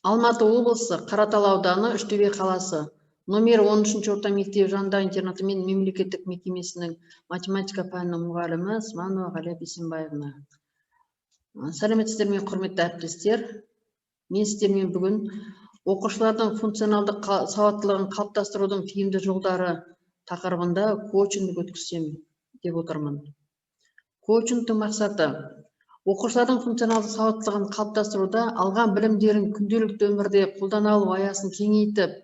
Алматы облысы, Қаратал ауданы, Үштөбе қаласы. Номер 13 орта мектеп жанындағы интернаты мен мемлекеттік мекемесінің математика пәнінің мұғалімі Сманова Ғалия Бейсенбаевна. Сәлеметсіздер ме, құрметті әріптестер? Мен сіздермен бүгін оқушылардың функционалдық сауаттылығын қалыптастырудың тиімді жолдары тақырыбында коучинг өткізсем деп отырмын. Коучингтің мақсаты оқушылардың функционалдық сауаттылығын қалыптастыруда алған білімдерін күнделікті өмірде қолдана алу аясын кеңейтіп,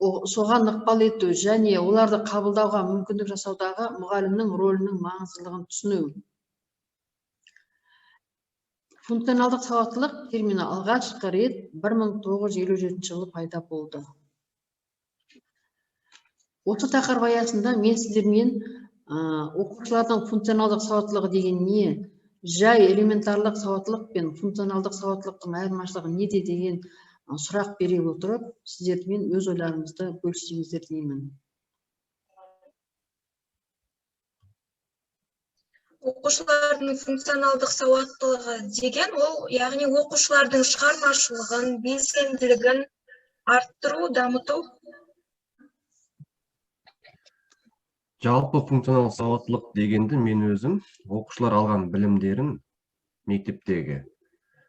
соған ықпал ету және оларды қабылдауға мүмкіндік жасаудағы мұғалімнің рөлінің маңыздылығын түсіну. Функционалдық сауаттылық термині алғашқы рет 1957 жылы пайда болды. Осы тақырып аясында мен сіздермен оқушылардың функционалдық сауаттылығы деген не, жай элементарлық сауаттылық пен функционалдық сауаттылықтың айырмашылығы неде деген сұрақ бере отырып, сіздермен өз ойларыңызды бөліссеңіздер деймін. Оқушылардың функционалдық сауаттылығы деген ол, яғни оқушылардың шығармашылығын, белсенділігін арттыру, дамыту. Жалпы функционалдық сауаттылық дегенді мен өзім оқушылар алған білімдерін мектептегі.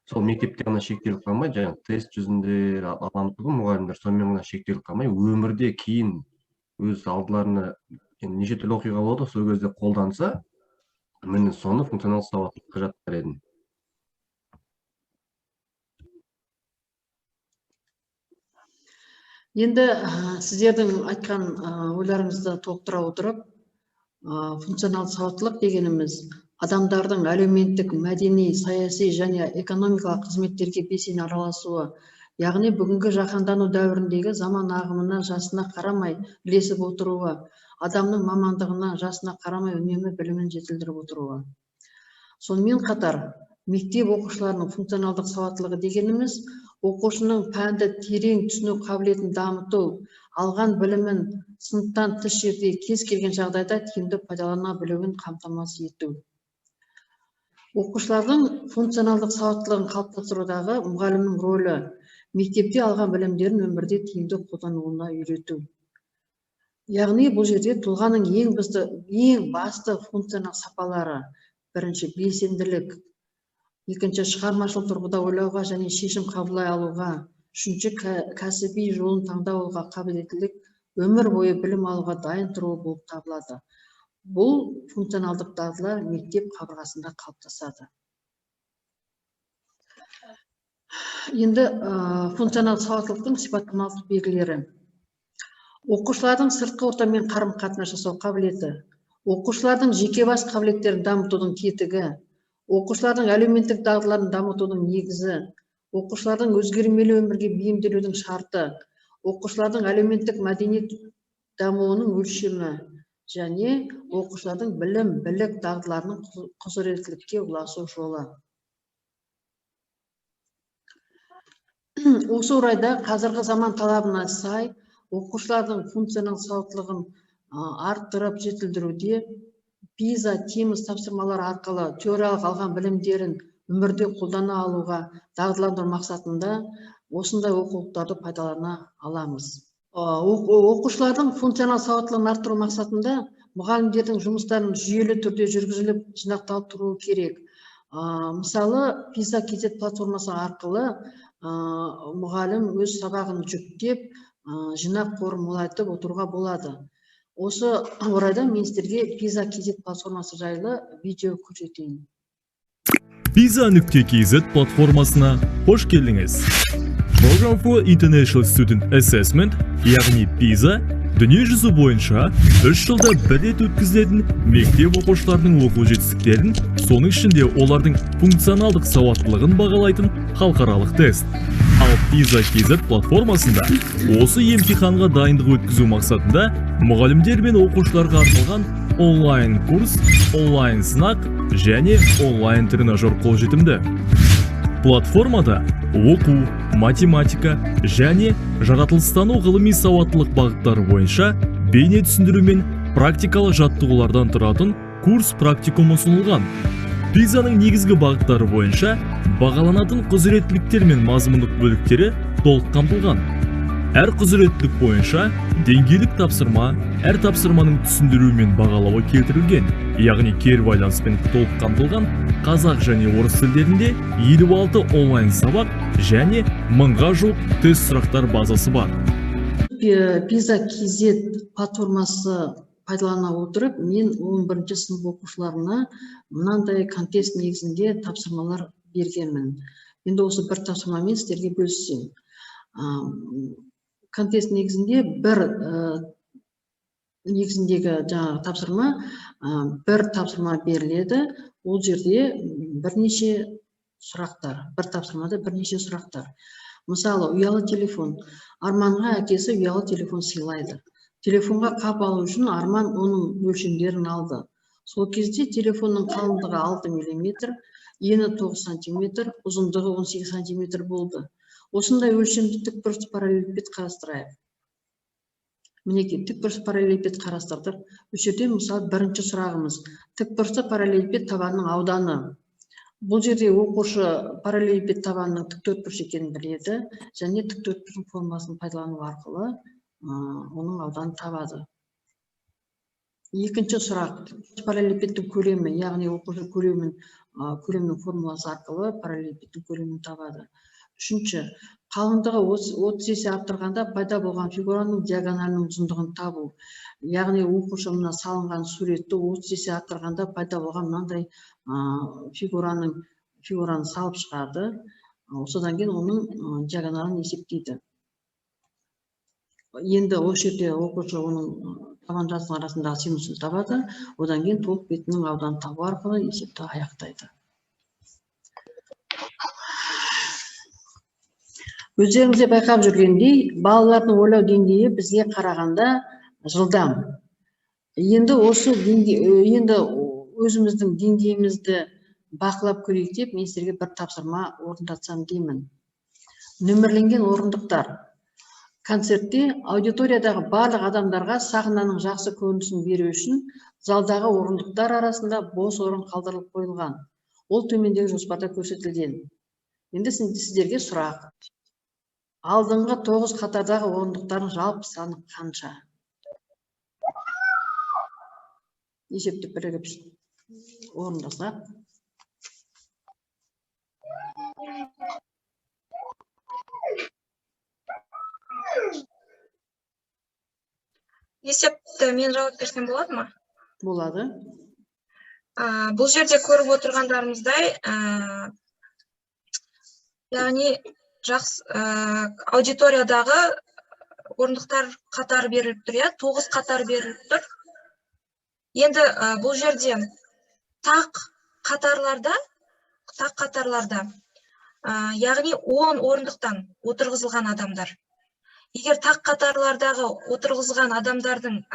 Сол мектепте ғана шектеліп қалмай, жаңағы тест жүзінде аламыз ғой, мұғалімдер сонымен ғана шектеліп қалмай, өмірде кейін өз алдыларына неше түрлі оқиға болды, сол кезде қолданса, мен соны функционалдық сауаттылыққа жатқызар едім. Енді сіздердің айтқан ойларыңызды толықтыра отырып, функционалдық сауаттылық дегеніміз адамдардың әлеуметтік, мәдени, саяси және экономикалық қызметтерге белсене араласуы, яғни бүгінгі жаһандану дәуіріндегі заман ағымына, жасына қарамай ілесіп отыруы, адамның мамандығына, жасына қарамай үнемі білімін жетілдіріп отыруы. Сонымен қатар, мектеп оқушыларының функционалдық сауаттылығы дегеніміз оқушының пәнді терең түсіну қабілетін дамыту, алған білімін сыныптан тыс жерде кез келген жағдайда тиімді пайдалана білуін қамтамасыз ету. Оқушылардың функционалдық сауаттылығын қалыптастырудағы мұғалімнің рөлі мектепте алған білімдерін өмірде тиімді қолдануына үйрету. Яғни бұл жерде тұлғаның ең басты функционалдық сапалары: бірінші, белсенділік; екінші, шығармашылық тұрғыда ойлауға және шешім қабылдай алуға; үшінші, кәсіби жолын таңдауға қабілеттілік, өмір бойы білім алуға дайын тұруы болып табылады. Бұл функционалдық дағдылар мектеп қабырғасында қалыптасады. Енді функционалдық сауаттылықтың сипаттамалық белгілері. Оқушылардың сыртқы ортамен қарым-қатынас жасау қабілеті, оқушылардың жеке бас қабілеттерін дамытудың тетігі, оқушылардың әлеуметтік дағдыларын дамытудың негізі, оқушылардың өзгермелі өмірге бейімделудің шарты, оқушылардың әлеуметтік мәдениет дамуының өлшемі және оқушылардың білім, білік дағдыларының құзыреттілікке ұласу жолы. Осы орайда қазіргі заман талабына сай оқушылардың функционалдық сауаттылығын арттырып жетілдіруде PISA, TIMSS тапсырмалары арқылы теориялық алған білімдерін өмірде қолдана алуға дағдыландыру мақсатында осындай оқулықтарды пайдалана аламыз. Оқушылардың функционалдық сауаттылығын арттыру мақсатында мұғалімдердің жұмыстарын жүйелі түрде жүргізіліп, жинақталып тұруы керек. Мысалы, PISA KZ платформасы арқылы мұғалім өз сабағын жүктеп, жинақ қорын молайтып отыруға болады. Осы орайда мен сіздерге PISA KZ платформасы жайлы видео көрсетейін. PISA.KZ платформасына қош келдіңіз. Program for International Student Assessment, яғни PISA, дүниежүзі бойынша 3 жылда бір рет өткізілетін мектеп оқушыларының оқу жетістіктерін, соның ішінде олардың функционалдық сауаттылығын бағалайтын халықаралық тест. Ал PISA KZ платформасында осы емтиханға дайындық өткізу мақсатында мұғалімдер мен оқушыларға арналған онлайн курс, онлайн сынақ және онлайн тренажер қолжетімді. Платформада оқу, математика және жаратылыстану ғылыми сауаттылық бағыттары бойынша бейне түсіндіру мен практикалық жаттығулардан тұратын курс практикум ұсынылған. PISA-ның негізгі бағыттары бойынша бағаланатын құзыреттіліктер мен мазмұндық бөліктері толық қамтылған. Әр құзыреттілік бойынша деңгейлік тапсырма әр тапсырманың түсіндіру мен бағалауы келтірілген, яғни кері байланыспен толық қамтылған қазақ және орыс тілдерінде 56 онлайн сабақ және 1000-ға жуық тест сұрақтар базасы бар. Пиза KZ платформасы пайдалана отырып, мен 11-ші сынып оқушыларына мынандай контест негізінде тапсырмалар бергенмін. Енді осы бір тапсырмамен сіздерге бөліссем. Контест негізінде негізіндегі жаңағы тапсырма, бір тапсырма беріледі. Ол жерде бірнеше сұрақтар, бір тапсырмада бірнеше сұрақтар. Мысалы, ұялы телефон. Арманға әкесі ұялы телефон сыйлайды. Телефонға қап алу үшін Арман оның өлшемдерін алды. Сол кезде телефонның қалыңдығы 6 мм, ені 9 см, ұзындығы 18 см болды. Осындай өлшемді тікбұрышты параллелепипед қарастырайық. Мінекей, тікбұрышты параллелепипед қарастырдық. Осы жерде мысалы бірінші сұрағымыз тікбұрышты параллелепипед табанының ауданы. Бұл жерде оқушы параллелепипед табанының тіктөртбұрыш екенін біледі, және тіктөртбұрыштың формуласын пайдалану арқылы оның ауданын табады. Екінші сұрақ параллелепипедтің көлемі, яғни оқушы көлемнің формуласы арқылы параллелепипедтің көлемін табады. Үшінші, қалыңдығы 30 есе арттырғанда пайда болған фигураның диагоналінің ұзындығын табу. Яғни оқушы мына салынған суретті 30 есе арттырғанда пайда болған мынандай фигураны салып шығады. Осыдан кейін оның диагоналын есептейді. Енді осы жерде оқушы оның табан жартысының арасындағы синусын табады. Одан кейін толық бетінің ауданын табу арқылы есепті аяқтайды. Өздеріңізде байқап жүргендей, балалардың ойлау деңгейі бізге қарағанда жылдам. Енді өзіміздің деңгейімізді бақылап көрейік деп, мен сіздерге бір тапсырма орындатсам деймін. Нөмірленген орындықтар. Концертте аудиториядағы барлық адамдарға сахнаның жақсы көрінісін беру үшін залдағы орындықтар арасында бос орын қалдырылып қойылған. Ол төмендегі жоспарда көрсетілген. Енді сіздерге сұрақ. Алдыңғы 9 қатардағы орындықтардың жалпы саны қанша? Есептеп бірігіп орындасақ. Есепті мен жауап берсем болады ма? Болады. Бұл жерде көріп отырғандарымыздай, яғни аудиториядағы орындықтар қатары беріліп тұр, 9 қатар беріліп тұр. Енді бұл жерде тақ қатарларда, яғни 10 орындықтан отырғызылған адамдар. Егер тақ қатарлардағы отырғызылған адамдардың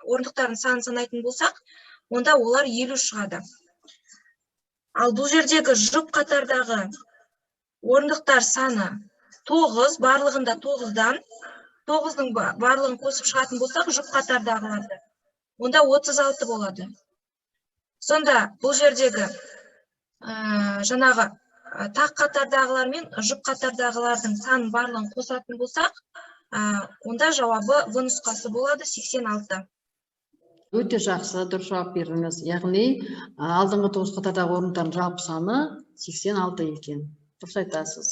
орындықтарын санын санайтын болсақ, онда олар 50 шығады. Ал бұл жердегі жұп қатардағы орындықтар саны 9, барлығында 9-дан, 9-ның барлығын қосып шығатын болсақ, жұп қатардағыларды, онда 36 болады. Сонда бұл жердегі жаңағы тақ қатардағылар мен жұп қатардағылардың санын барлығын қосатын болсақ, онда жауабы В нұсқасы болады 86. Өте жақсы, дұрыс жауап бердіңіз. Яғни алдыңғы 9 қатардағы орындықтардың жалпы саны 86 екен. Дұрыс айтасыз.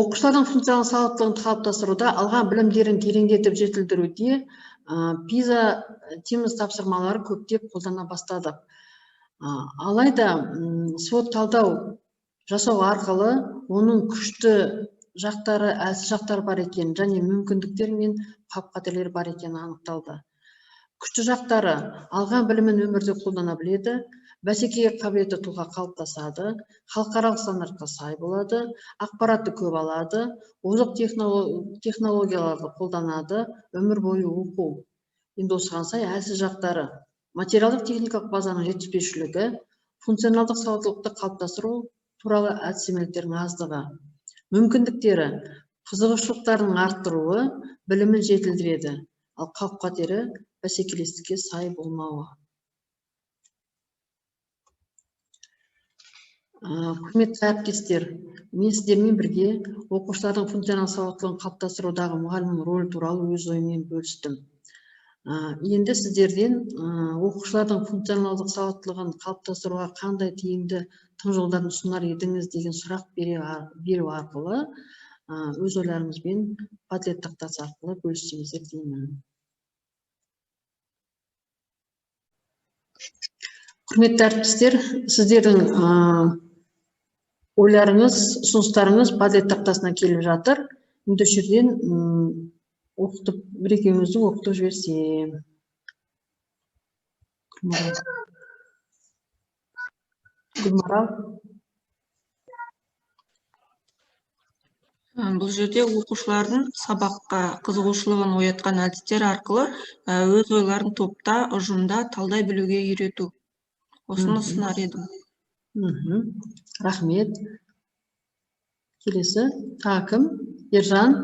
Оқушылардың функционалдық сауаттылығын қалыптастыруда, алған білімдерін тереңдетіп жетілдіруде пиза тимус тапсырмалары көптеп қолдана бастадық. Алайда свод талдау жасау арқылы оның күшті жақтары, әлсіз жақтары бар екен, және мүмкіндіктер мен қауіп-қатерлер бар екені анықталды. Күшті жақтары алған білімін өмірде қолдана біледі, бәсекеге қабілетті тұлға қалыптасады, халықаралық стандартқа сай болады, ақпаратты көп алады, озық технологияларды қолданады, өмір бойы оқу. Енді осыған сай әлсіз жақтары материалдық техникалық базаның жетіспеушілігі, функционалдық сауаттылықты қалыптастыру туралы әдістемеліктердің аздығы. Мүмкіндіктері қызығушылықтардың арттыруы білімін жетілдіреді, ал қауіп-қатері бәсекелестікке сай болмауы. Құрметті әріптестер, мен сіздермен бірге оқушылардың функционалдық сауаттылығын қалыптастырудағы мұғалімнің рөлі туралы өз ойыммен бөлістім. Енді сіздерден оқушылардың функционалдық сауаттылығын қалыптастыруға қандай тиімді тың жолдарын ұсынар едіңіз деген сұрақ беру арқылы өз ойларыңызбен Padlet тақтасы арқылы бөліссеңіздер деймін. Құрметті әріптестер, сіздердің ойларыңыз, ұсыныстарыңыз Padlet тақтасына келіп жатыр. Ендеше жерден оқытып, бір-екеуіңізді оқытып жіберсем. Гүлмарал. Бұл жерде оқушылардың сабаққа қызығушылығын оятқан әдістер арқылы өз ойларын топта, ұжымда талдай білуге үйрету. Осыны ұсынар едім. Рахмет. Келесі. Кім? Ержан.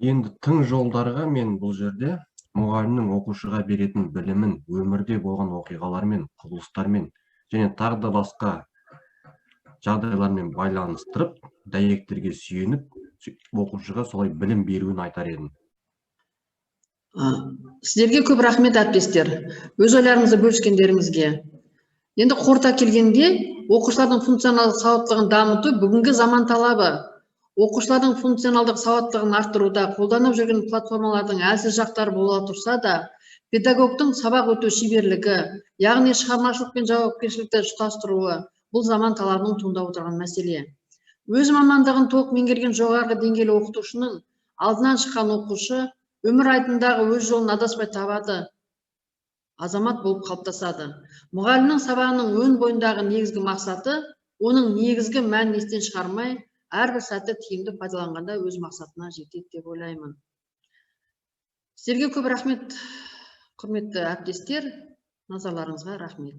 Енді тың жолдарға мен бұл жерде мұғалімнің оқушыға беретін білімін өмірде болған оқиғалармен, құбылыстармен және тағы да басқа жағдайлармен байланыстырып, дәйектерге сүйеніп, оқушыға солай білім беруін айтар едім. Сіздерге көп рахмет әріптестер. Өз ойларыңызды бөліскендеріңізге. Енді қорыта келгенде, оқушылардың функционалдық сауаттылығын дамыту бүгінгі заман талабы. Оқушылардың функционалдық сауаттылығын арттыруда қолданып жүрген платформалардың әлсіз жақтары бола тұрса да, педагогтың сабақ өту шеберлігі, яғни шығармашылық пен жауапкершілікті ұштастыруы бұл заман талабының туындап отырған мәселе. Өз мамандығын толық меңгерген жоғарғы деңгейлі оқытушының алдынан шыққан оқушы өмір айдындағы өз жолын адаспай табады, азамат болып қалыптасады. Мұғалімнің сабағының өн бойындағы негізгі мақсаты, оның негізгі мәнін естен шығармай, әрбір сәтті тиімді пайдаланғанда өз мақсатына жетеді деп ойлаймын. Сіздерге көп рахмет, құрметті әріптестер, назарларыңызға рахмет.